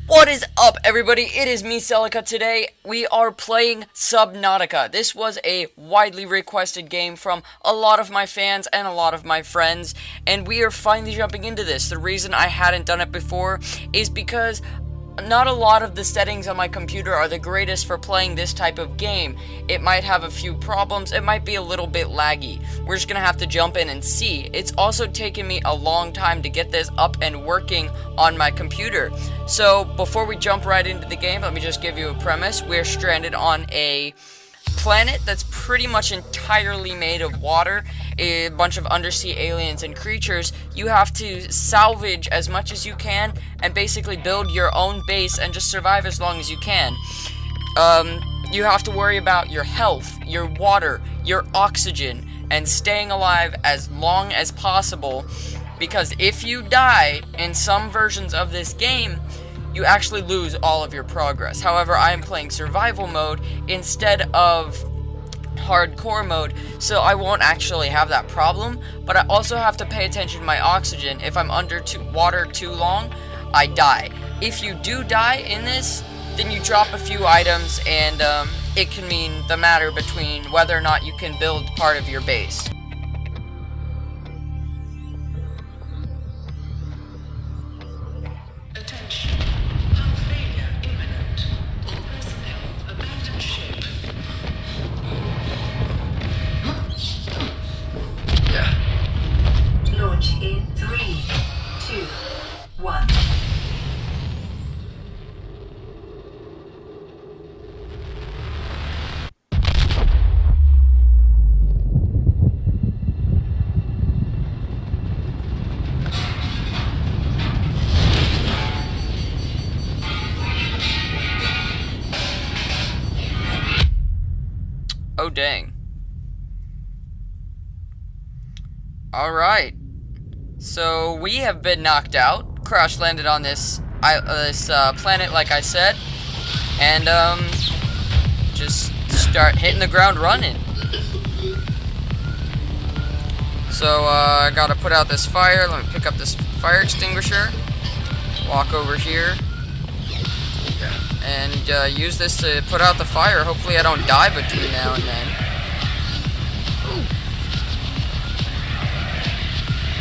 What is up, everybody? It is me, Celica. Today, we are playing Subnautica. This was a widely requested game from a lot of my fans and a lot of my friends, and we are finally jumping into this. The reason I hadn't done it before is because not a lot of the settings on my computer are the greatest for playing this type of game. It might have a few problems, it might be a little bit laggy. We're just gonna have to jump in and see. It's also taken me a long time to get this up and working on my computer. So before we jump right into the game, let me just give you a premise. We're stranded on a planet that's pretty much entirely made of water, a bunch of undersea aliens and creatures. You have to salvage as much as you can and basically build your own base and just survive as long as you can. You have to worry about your health, your water, your oxygen, and staying alive as long as possible, because if you die in some versions of this game, you actually lose all of your progress. However, I am playing survival mode instead of hardcore mode, so I won't actually have that problem, but I also have to pay attention to my oxygen. If I'm under water too long, I die. If you do die in this, then you drop a few items, and it can mean the matter between whether or not you can build part of your base. In 3, 2, 1. Oh, dang. Alright. So we have been knocked out, crash landed on this planet, like I said, and just start hitting the ground running. So I gotta put out this fire. Let me pick up this fire extinguisher, walk over here, and use this to put out the fire. Hopefully I don't die between now and then.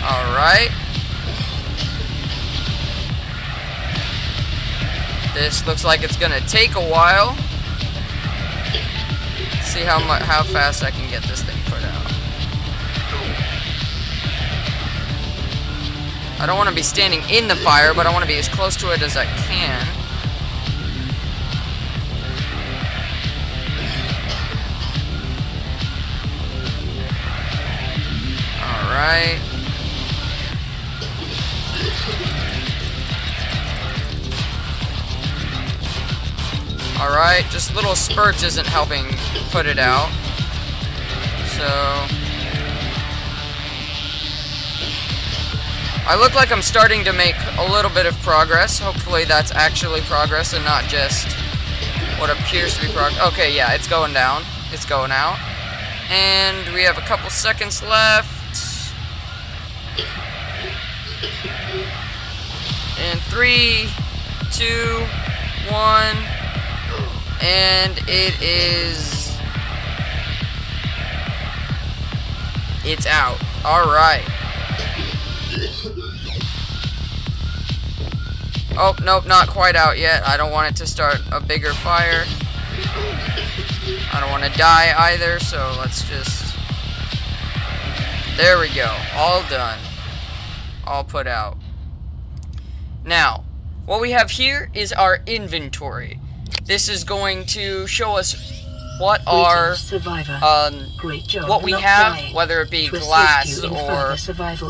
Alright. This looks like it's gonna take a while. Let's see how fast I can get this thing put out. I don't want to be standing in the fire, but I want to be as close to it as I can. Alright. Alright, just little spurts isn't helping put it out. So I look like I'm starting to make a little bit of progress. Hopefully that's actually progress and not just what appears to be progress. Okay, yeah, it's going down. It's going out. And we have a couple seconds left. In 3, 2, 1. And it's out. Alright. Oh, nope, not quite out yet. I don't want it to start a bigger fire. I don't want to die either, so let's just... There we go. All done. All put out. Now, what we have here is our inventory. This is going to show us what we have, whether it be glass or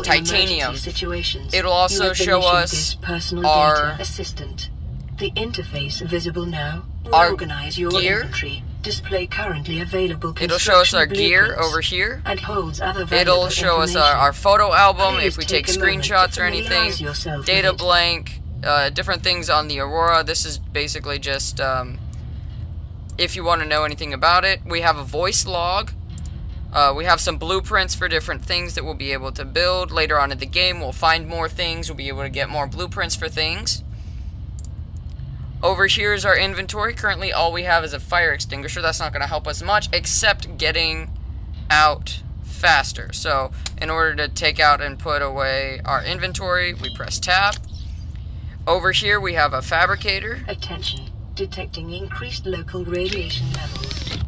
titanium. It'll also show us our gear. Display currently available. It'll show us our gear over here. It'll show us our photo album if we take screenshots or anything. Data blank. Different things on the Aurora. This is basically just if you want to know anything about it. We have a voice log. We have some blueprints for different things that we'll be able to build. Later on in the game, we'll find more things. We'll be able to get more blueprints for things. Over here is our inventory. Currently all we have is a fire extinguisher. That's not going to help us much, except getting out faster. So in order to take out and put away our inventory, we press tab. Over here we have a fabricator. Attention. Detecting increased local radiation levels.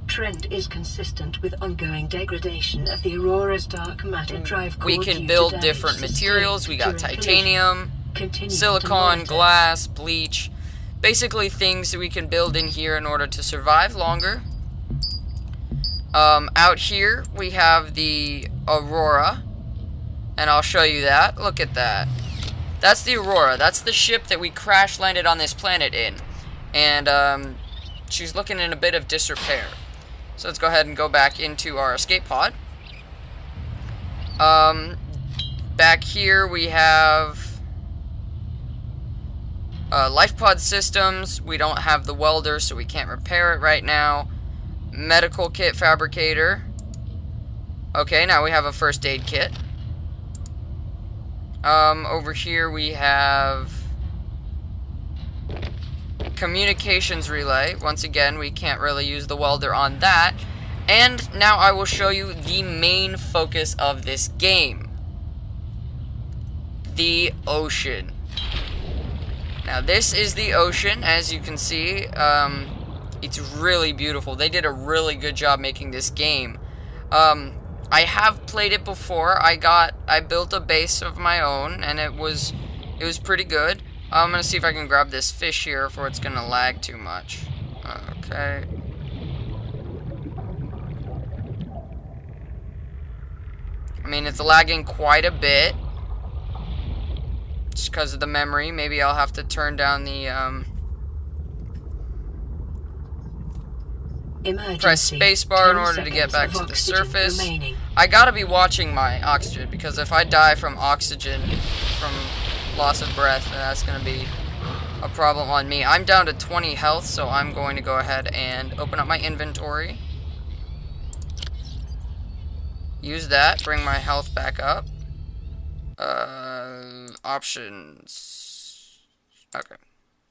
Trend is consistent with ongoing degradation of the Aurora's dark matter drive core. We can build different materials. We got titanium, silicon, glass, bleach. Basically things that we can build in here in order to survive longer. Out here we have the Aurora, and I'll show you that. Look at that. That's the Aurora. That's the ship that we crash landed on this planet in. And she's looking in a bit of disrepair. So let's go ahead and go back into our escape pod. Back here we have life pod systems. We don't have the welder, so we can't repair it right now. Medical kit fabricator. Okay, now we have a first aid kit. Over here we have communications relay. Once again, we can't really use the welder on that. And now I will show you the main focus of this game. The ocean. Now this is the ocean, as you can see. It's really beautiful. They did a really good job making this game. I have played it before. I built a base of my own, and it was pretty good. I'm gonna see if I can grab this fish here before it's gonna lag too much. Okay. I mean, it's lagging quite a bit. Just because of the memory. Maybe I'll have to turn down the, press spacebar in order to get back to the surface. Remaining. I gotta be watching my oxygen, because if I die from oxygen, from loss of breath, then that's gonna be a problem on me. I'm down to 20 health, so I'm going to go ahead and open up my inventory. Use that, bring my health back up. Options. Okay,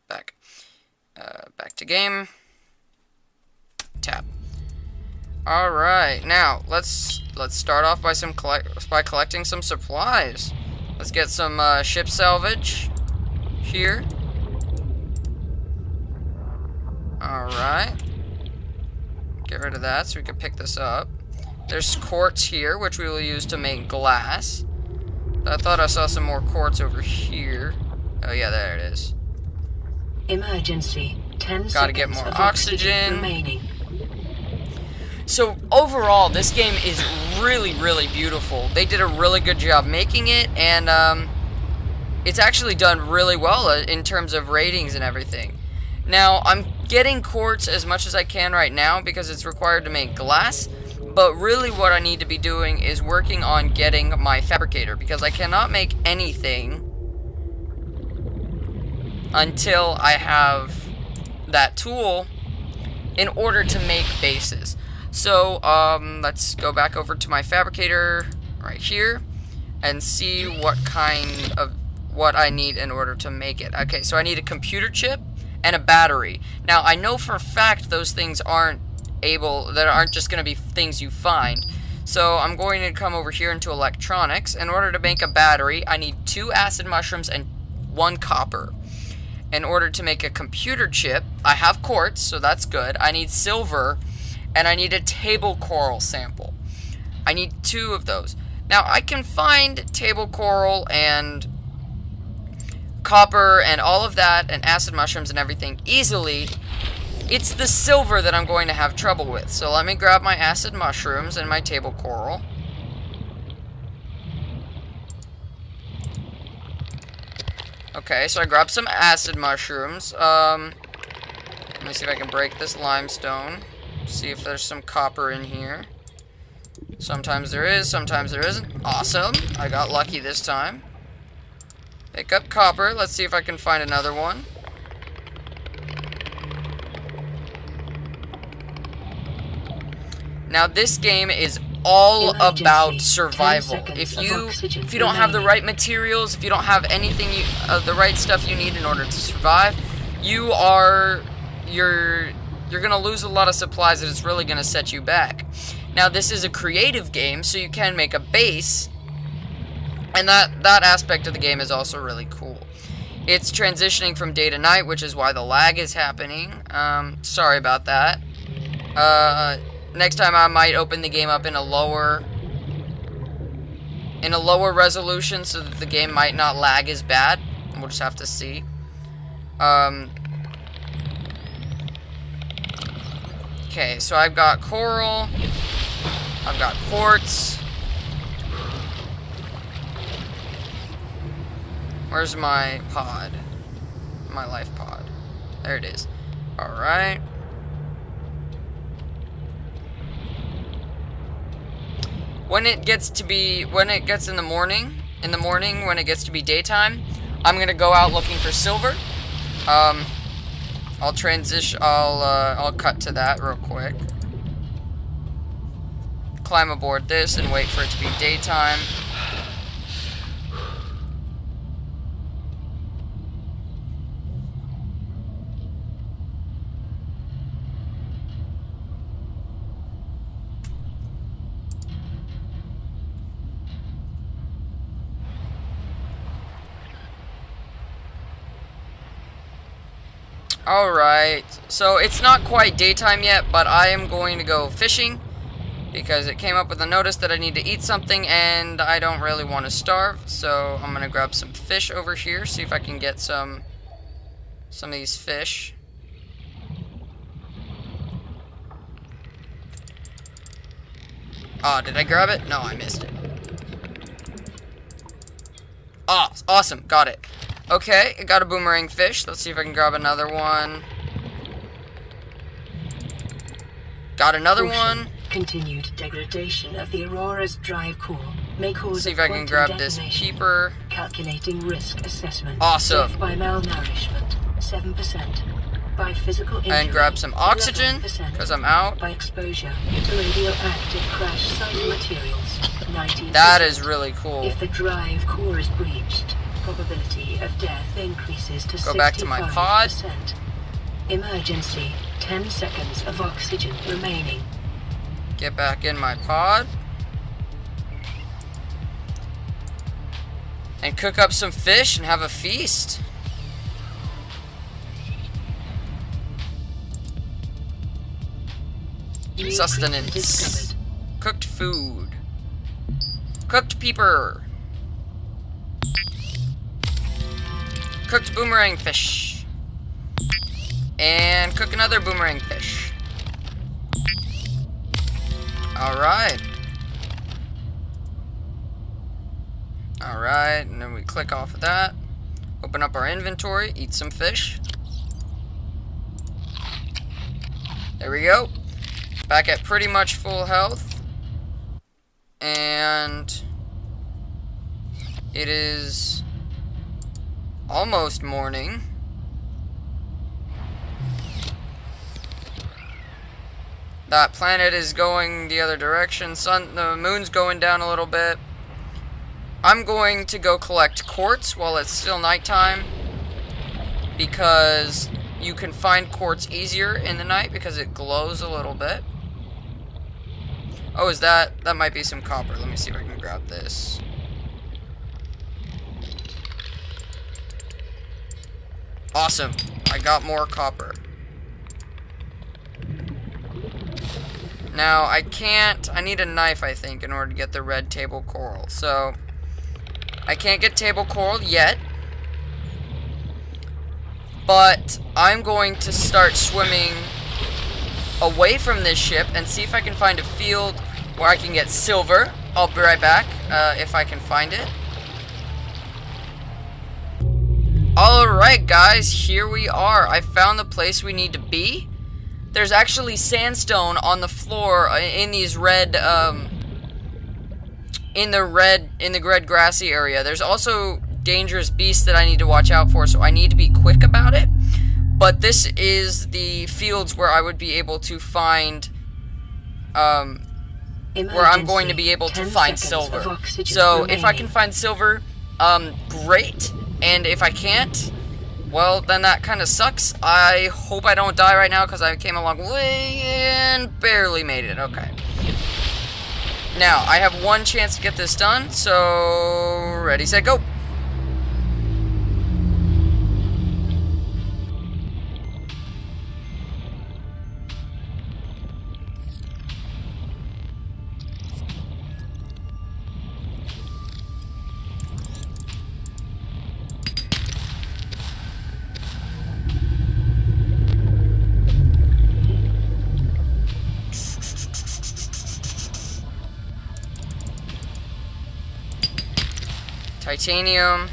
back. Back to game. Tab. All right, now let's start off by collecting some supplies. Let's get some ship salvage here. All right. Get rid of that so we can pick this up. There's quartz here, which we will use to make glass. I thought I saw some more quartz over here. Oh yeah, there it is. Emergency. 10 Gotta get seconds more of oxygen. Remaining. So overall, this game is really, really beautiful. They did a really good job making it, and it's actually done really well in terms of ratings and everything. Now, I'm getting quartz as much as I can right now because it's required to make glass, but really what I need to be doing is working on getting my fabricator, because I cannot make anything until I have that tool in order to make bases. So, let's go back over to my fabricator right here and see what I need in order to make it. Okay, so I need a computer chip and a battery. Now, I know for a fact those things aren't just going to be things you find. So, I'm going to come over here into electronics. In order to make a battery, I need 2 acid mushrooms and 1 copper. In order to make a computer chip, I have quartz, so that's good. I need silver, and I need a table coral sample. I need 2 of those. Now, I can find table coral and copper and all of that, and acid mushrooms and everything easily. It's the silver that I'm going to have trouble with. So let me grab my acid mushrooms and my table coral. Okay, so I grabbed some acid mushrooms. Let me see if I can break this limestone. See if there's some copper in here. Sometimes there is, sometimes there isn't. Awesome. I got lucky this time. Pick up copper. Let's see if I can find another one. Now this game is all about survival. If you don't have the right materials, if you don't have anything the right stuff you need in order to survive, you're gonna lose a lot of supplies, and it's really gonna set you back. Now, this is a creative game, so you can make a base, and that aspect of the game is also really cool. It's transitioning from day to night, which is why the lag is happening. Sorry about that. Next time I might open the game up in a lower resolution, so that the game might not lag as bad. We'll just have to see. Okay, so I've got coral. I've got quartz. Where's my pod? My life pod. There it is. Alright. When it gets in the morning, when it gets to be daytime, I'm gonna go out looking for silver. I'll cut to that real quick. Climb aboard this and wait for it to be daytime. Alright, so it's not quite daytime yet, but I am going to go fishing because it came up with a notice that I need to eat something and I don't really want to starve, so I'm going to grab some fish over here, see if I can get some of these fish. Oh, did I grab it? No, I missed it. Oh, awesome, got it. Okay, I got a boomerang fish. Let's see if I can grab another one. Got another one. Continued degradation of the Aurora's drive core may cause see if I can grab this peeper. Calculating risk assessment. Awesome. Death by malnourishment, 7%. By physical injury, and grab some oxygen, because I'm out. By exposure to radioactive crash site materials, 19%. That is really cool. If the drive core is breached, probability of death increases to 65%. Go back to my pod. Emergency, 10 seconds of oxygen remaining. Get back in my pod. And cook up some fish and have a feast. Sustenance. Cooked food. Cooked peeper. Cooked boomerang fish. And cook another boomerang fish. Alright. Alright, and then we click off of that. Open up our inventory, eat some fish. There we go. Back at pretty much full health. And it is almost morning. That planet is going the other direction. The moon's going down a little bit. I'm going to go collect quartz while it's still nighttime, because you can find quartz easier in the night because it glows a little bit. Oh, is that might be some copper. Let me see if I can grab this. Awesome. I got more copper. Now, I need a knife, I think, in order to get the red table coral. So, I can't get table coral yet. But I'm going to start swimming away from this ship and see if I can find a field where I can get silver. I'll be right back if I can find it. Alright guys, here we are. I found the place we need to be. There's actually sandstone on the floor in these red, in the red grassy area. There's also dangerous beasts that I need to watch out for, so I need to be quick about it. But this is the fields where I would be able to find, where I'm going to be able to find silver. So if I can find silver, great. And if I can't, Well, then that kind of sucks. I hope I don't die right now because I came a long way and barely made it. Okay. Now, I have one chance to get this done, so ready, set, go. Titanium.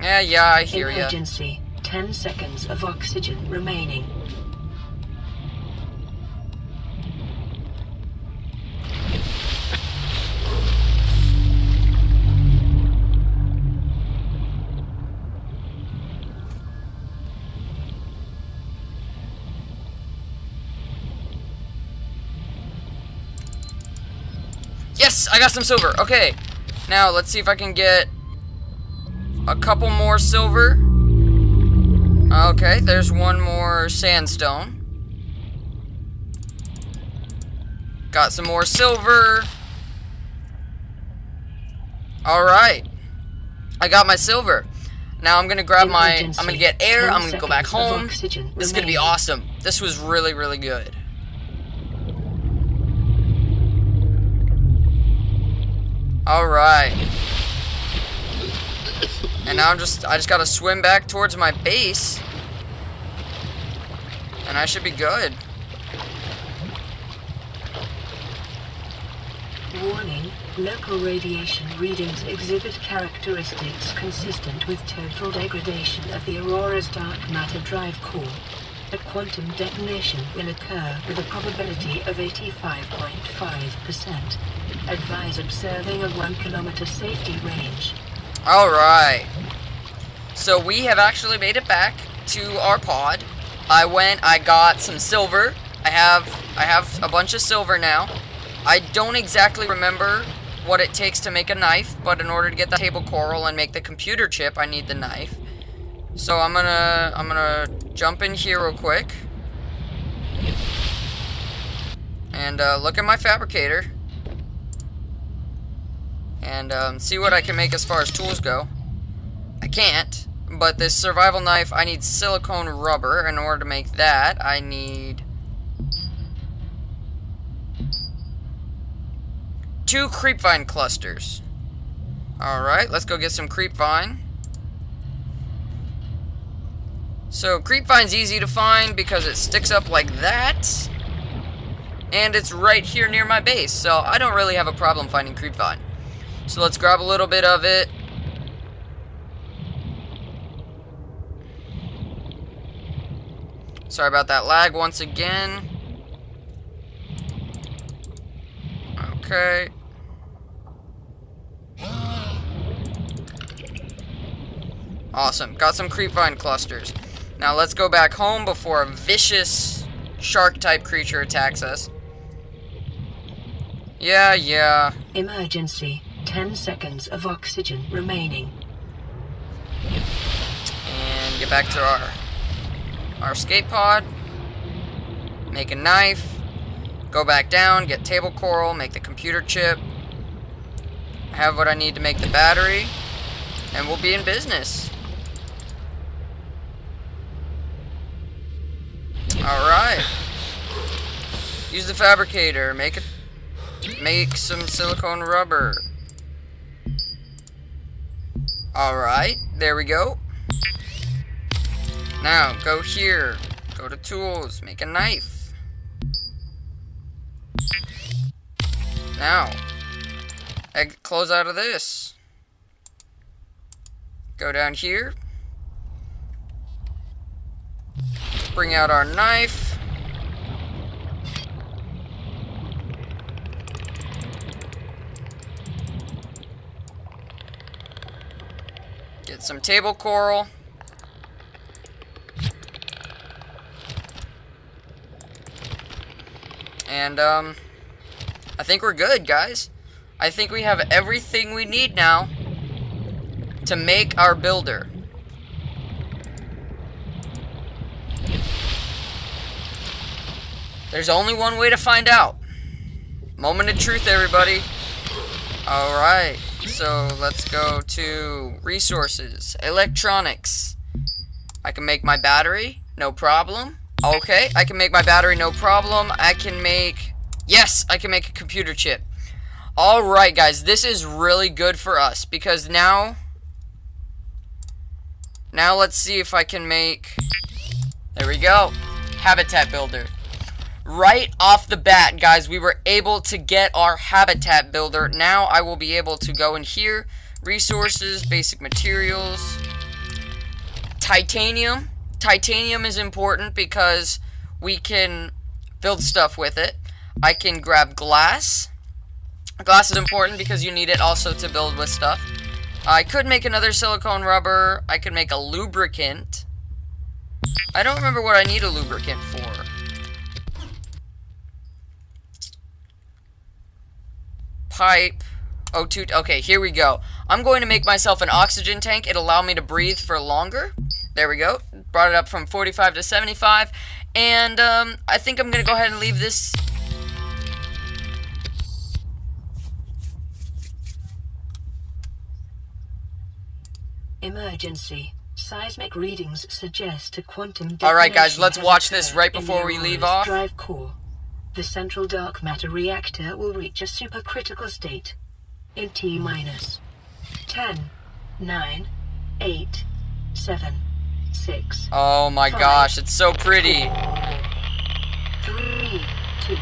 Yeah, I hear ya. Emergency. 10 seconds of oxygen remaining. Yes, I got some silver. Okay, now let's see if I can get a couple more silver. Okay, there's one more sandstone. Got some more silver. Alright. I got my silver. Now I'm gonna grab I'm gonna get air, I'm gonna go back home. This is gonna be awesome. This was really, really good. Alright. And now I just gotta swim back towards my base. And I should be good. Warning, local radiation readings exhibit characteristics consistent with total degradation of the Aurora's dark matter drive core. A quantum detonation will occur with a probability of 85.5%. Advise observing a 1 kilometer safety range. Alright. So we have actually made it back to our pod. I got some silver. I have a bunch of silver now. I don't exactly remember what it takes to make a knife, but in order to get the table coral and make the computer chip, I need the knife. So I'm gonna jump in here real quick. And look at my fabricator. And see what I can make as far as tools go. I can't, but this survival knife, I need silicone rubber. In order to make that, I need 2 creepvine clusters. Alright, let's go get some creepvine. So creepvine's easy to find because it sticks up like that. And it's right here near my base, so I don't really have a problem finding creepvine. So let's grab a little bit of it. Sorry about that lag once again. Okay. Awesome. Got some creepvine clusters. Now let's go back home before a vicious shark-type creature attacks us. Yeah. Emergency. 10 seconds of oxygen remaining. And get back to our escape pod. Make a knife. Go back down, get table coral, make the computer chip. I have what I need to make the battery. And we'll be in business. Alright. Use the fabricator. Make some silicone rubber. Alright, there we go. Now, go here. Go to tools. Make a knife. Now, close out of this. Go down here. Bring out our knife. Get some table coral. And, I think we're good, guys. I think we have everything we need now to make our builder. There's only one way to find out. Moment of truth, everybody. Alright, so let's go to resources, electronics. I can make my battery, no problem. Okay, I can make my battery, no problem. I can make, yes, I can make a computer chip. Alright, guys, this is really good for us because now let's see if I can make, there we go, habitat builder. Right off the bat, guys, we were able to get our habitat builder. Now I will be able to go in here, resources, basic materials, titanium. Titanium is important because we can build stuff with it. I can grab glass. Glass is important because you need it also to build with stuff. I could make another silicone rubber. I could make a lubricant. I don't remember what I need a lubricant for. Pipe. O2. Okay, here we go. I'm going to make myself an oxygen tank. It'll allow me to breathe for longer. There we go. Brought it up from 45 to 75. And I think I'm going to go ahead and leave this. Emergency. Seismic readings suggest a quantum detonation. Alright, guys, let's has watch this occurred right in before the we leave Aurora's off. Drive core. The central dark matter reactor will reach a supercritical state in T minus 10, 9, 8, 7, 6. Oh my 5, gosh, it's so pretty. 3, 2.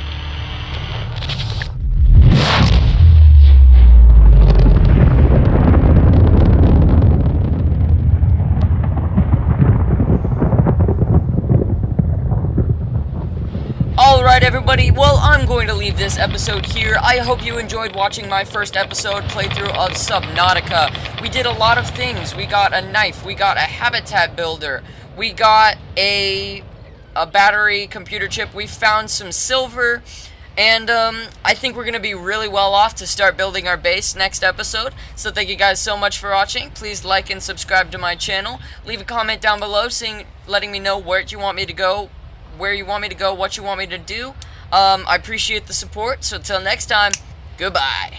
Alright, everybody, well, I'm going to leave this episode here. I hope you enjoyed watching my first episode playthrough of Subnautica. We did a lot of things. We got a knife, we got a habitat builder, we got a battery computer chip, we found some silver, and I think we're going to be really well off to start building our base next episode. So thank you guys so much for watching. Please like and subscribe to my channel. Leave a comment down below letting me know where you want me to go, what you want me to do. I appreciate the support. So until next time, goodbye.